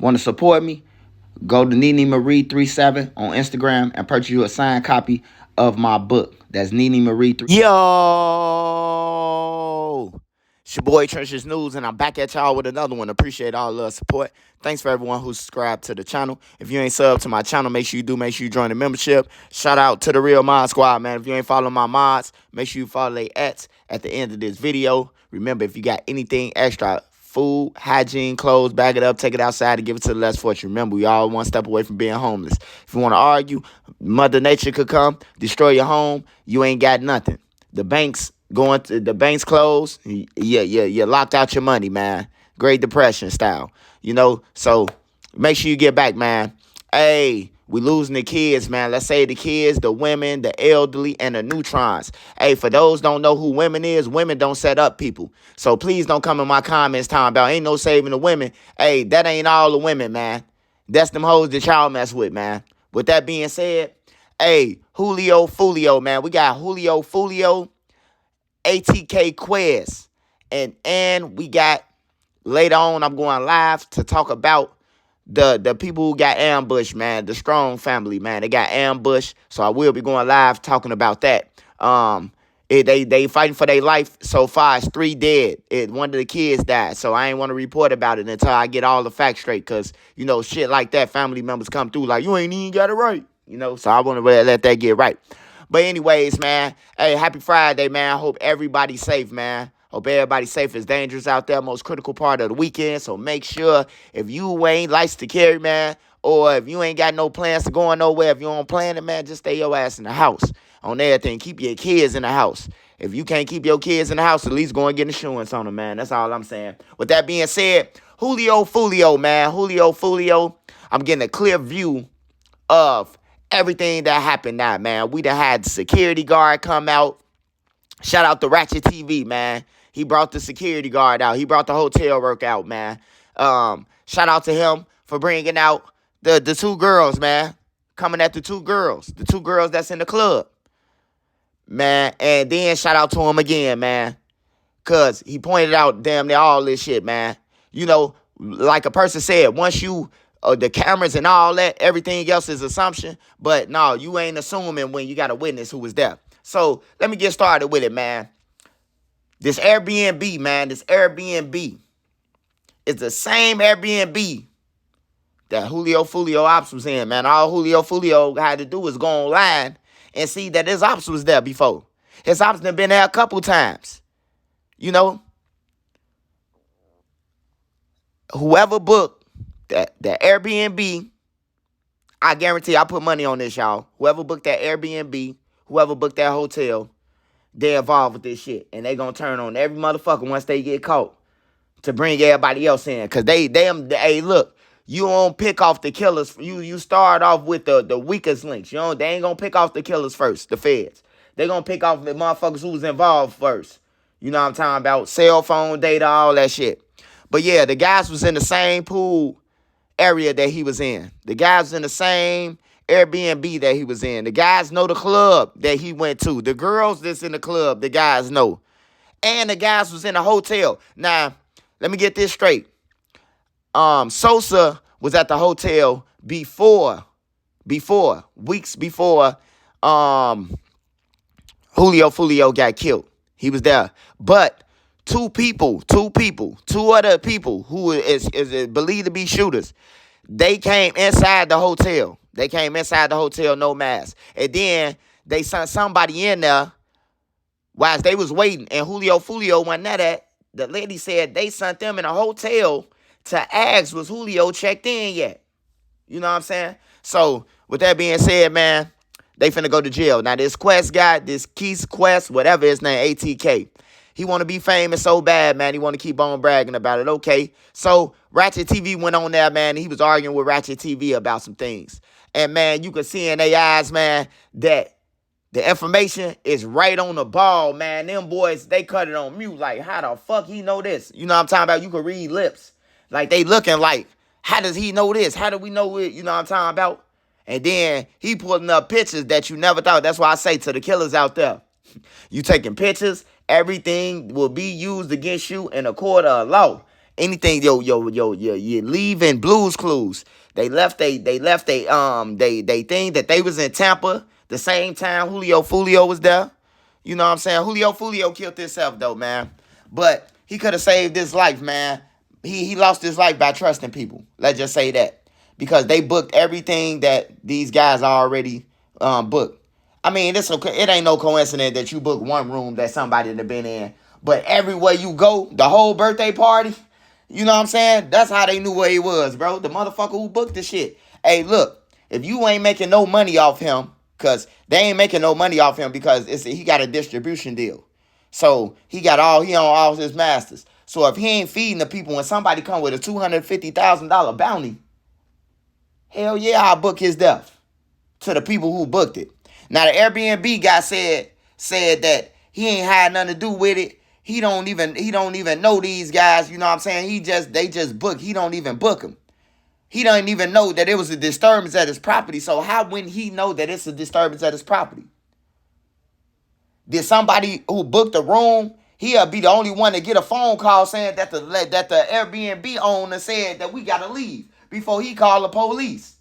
Want to support me? Go to Nene Marie 37 on Instagram and purchase you a signed copy of my book. That's Nene Marie 3. Yo! It's your boy Trenches News, and I'm back at y'all with another one. Appreciate all the support. Thanks for everyone who subscribed to the channel. If you ain't subbed to my channel, make sure you do. Make sure you join the membership. Shout out to the Real Mod Squad, man. If you ain't following my mods, make sure you follow they at the end of this video. Remember, if you got anything extra, food, hygiene, clothes, bag it up, take it outside, and give it to the less fortunate. Remember, we all one step away from being homeless. If you want to argue, Mother Nature could come, destroy your home. You ain't got nothing. The banks closed. You locked out your money, man. Great Depression style. So make sure you get back, man. Hey, we losing the kids, man. Let's say the kids, the women, the elderly, and the neutrons. Hey, for those don't know who women is, women don't set up people. So please don't come in my comments talking about ain't no saving the women. Hey, that ain't all the women, man. That's them hoes that y'all mess with, man. With that being said, hey, Julio Foolio, man. We got Julio Foolio, ATK Quez. And we got, later on, I'm going live to talk about the people who got ambushed, man. The Strong family, man. They got ambushed. So I will be going live talking about that. They fighting for their life. So far, it's 3 dead. One of the kids died. So I ain't want to report about it until I get all the facts straight. Because, shit like that, family members come through like, you ain't even got it right. So I want to let that get right. But anyways, man, hey, happy Friday, man. I hope everybody's safe, man. Hope everybody's safe. It's dangerous out there, most critical part of the weekend. So make sure if you ain't licensed to carry, man, or if you ain't got no plans to go nowhere, if you don't plan it, man, just stay your ass in the house on everything. Keep your kids in the house. If you can't keep your kids in the house, at least go and get insurance on them, man. That's all I'm saying. With that being said, Julio Foolio, man. Julio Foolio, I'm getting a clear view of everything that happened now, man. We done had the security guard come out. Shout out to Ratchet TV, man. He brought the security guard out. He brought the hotel work out, man. Shout out to him for bringing out the 2 girls, man. Coming at the 2 girls. The 2 girls that's in the club, man. And then shout out to him again, man. Because he pointed out damn near all this shit, man. Like a person said, once you, the cameras and all that, everything else is assumption. But no, you ain't assuming when you got a witness who was there. So let me get started with it, man. This Airbnb, man, this Airbnb is the same Airbnb that Julio Foolio Ops was in, man. All Julio Foolio had to do was go online and see that his Ops was there before. His Ops done been there a couple times. Whoever booked the Airbnb, I guarantee I put money on this, y'all. Whoever booked that Airbnb, whoever booked that hotel, they involved with this shit. And they gonna turn on every motherfucker once they get caught to bring everybody else in. Cause hey, look, you don't pick off the killers. You start off with the weakest links. They ain't gonna pick off the killers first, the feds. They gonna pick off the motherfuckers who was involved first. You know what I'm talking about? Cell phone data, all that shit. But yeah, the guys was in the same pool area that he was in. The guys was in the same Airbnb that he was in. The guys know the club that he went to. The girls that's in the club, the guys know. And the guys was in a hotel. Now, let me get this straight. Sosa was at the hotel weeks before Julio Foolio got killed. He was there. But two other people who is believed to be shooters, they came inside the hotel. No mask. And then they sent somebody in there whilst they was waiting. And Julio Foolio wasn't that. The lady said they sent them in a hotel to ask was Julio checked in yet. You know what I'm saying? So, with that being said, man, they finna go to jail. Now, this Quest guy, this Keith Quest, whatever his name, ATK, he want to be famous so bad, man. He want to keep on bragging about it. Okay. So, Ratchet TV went on there, man. He was arguing with Ratchet TV about some things. And, man, you can see in their eyes, man, that the information is right on the ball, man. Them boys, they cut it on mute. Like, how the fuck he know this? You know what I'm talking about? You can read lips. Like, they looking like, how does he know this? How do we know it? You know what I'm talking about? And then he putting up pictures that you never thought. That's why I say to the killers out there, you taking pictures, everything will be used against you in a court of law. Anything, you leaving Blues Clues. They thing that they was in Tampa the same time Julio Foolio was there. You know what I'm saying? Julio Foolio killed himself though, man. But he could have saved his life, man. He lost his life by trusting people. Let's just say that. Because they booked everything that these guys already booked. I mean, it ain't no coincidence that you book one room that somebody that been in. But everywhere you go, the whole birthday party, you know what I'm saying? That's how they knew where he was, bro. The motherfucker who booked the shit. Hey, look, if you ain't making no money off him, because they ain't making no money off him because he got a distribution deal. So he on all his masters. So if he ain't feeding the people, when somebody come with a $250,000 bounty, hell yeah, I'll book his death to the people who booked it. Now the Airbnb guy said that he ain't had nothing to do with it. He don't even know these guys. You know what I'm saying? They just book. He don't even book them. He don't even know that it was a disturbance at his property. So how wouldn't he know that it's a disturbance at his property? Did somebody who booked the room, he'll be the only one to get a phone call saying that the Airbnb owner said that we gotta leave before he called the police?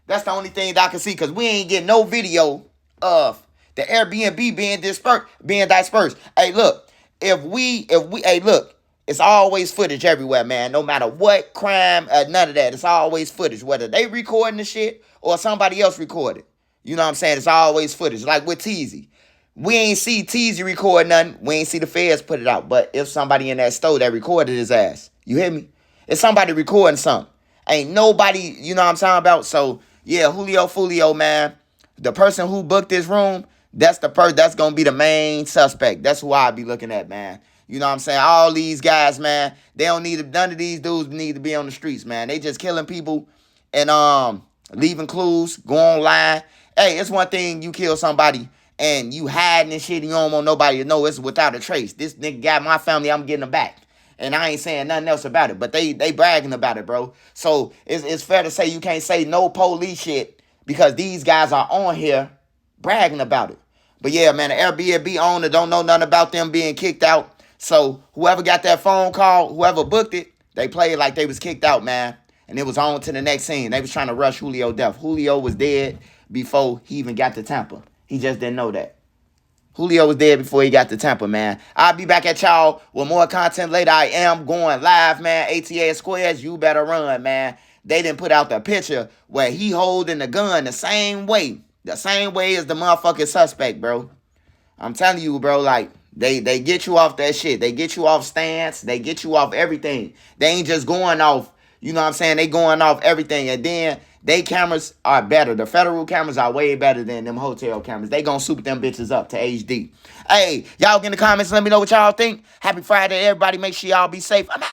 That's the only thing that I can see, because we ain't getting no video of the Airbnb being dispersed. Hey, look, hey, look, it's always footage everywhere, man. No matter what crime, none of that. It's always footage, whether they recording the shit or somebody else recorded. You know what I'm saying? It's always footage. Like with Teezy. We ain't see Teezy record nothing. We ain't see the feds put it out. But if somebody in that store that recorded his ass, you hear me? If somebody recording something, ain't nobody, you know what I'm talking about? So, yeah, Julio Foolio, man. The person who booked this room, that's going to be the main suspect. That's who I'll be looking at, man. You know what I'm saying? All these guys, man, none of these dudes need to be on the streets, man. They just killing people and leaving clues, go online. Hey, it's one thing you kill somebody and you hiding and shit and you don't want nobody to know. It's without a trace. This nigga got my family, I'm getting them back. And I ain't saying nothing else about it. But they bragging about it, bro. So it's fair to say you can't say no police shit because these guys are on here bragging about it. But yeah, man, the Airbnb owner don't know nothing about them being kicked out. So whoever got that phone call, whoever booked it, they played like they was kicked out, man. And it was on to the next scene. They was trying to rush Julio death. Julio was dead before he even got to Tampa. He just didn't know that. Julio was dead before he got to Tampa, man. I'll be back at y'all with more content later. I am going live, man. ATA Squares, you better run, man. They didn't put out the picture where he holding the gun the same way as the motherfucking suspect, bro. I'm telling you, bro, like, they get you off that shit. They get you off stance. They get you off everything. They ain't just going off, you know what I'm saying? They going off everything. And then they cameras are better. The federal cameras are way better than them hotel cameras. They gonna super them bitches up to HD. Hey, y'all get in the comments. Let me know what y'all think. Happy Friday, everybody. Make sure y'all be safe. I'm out.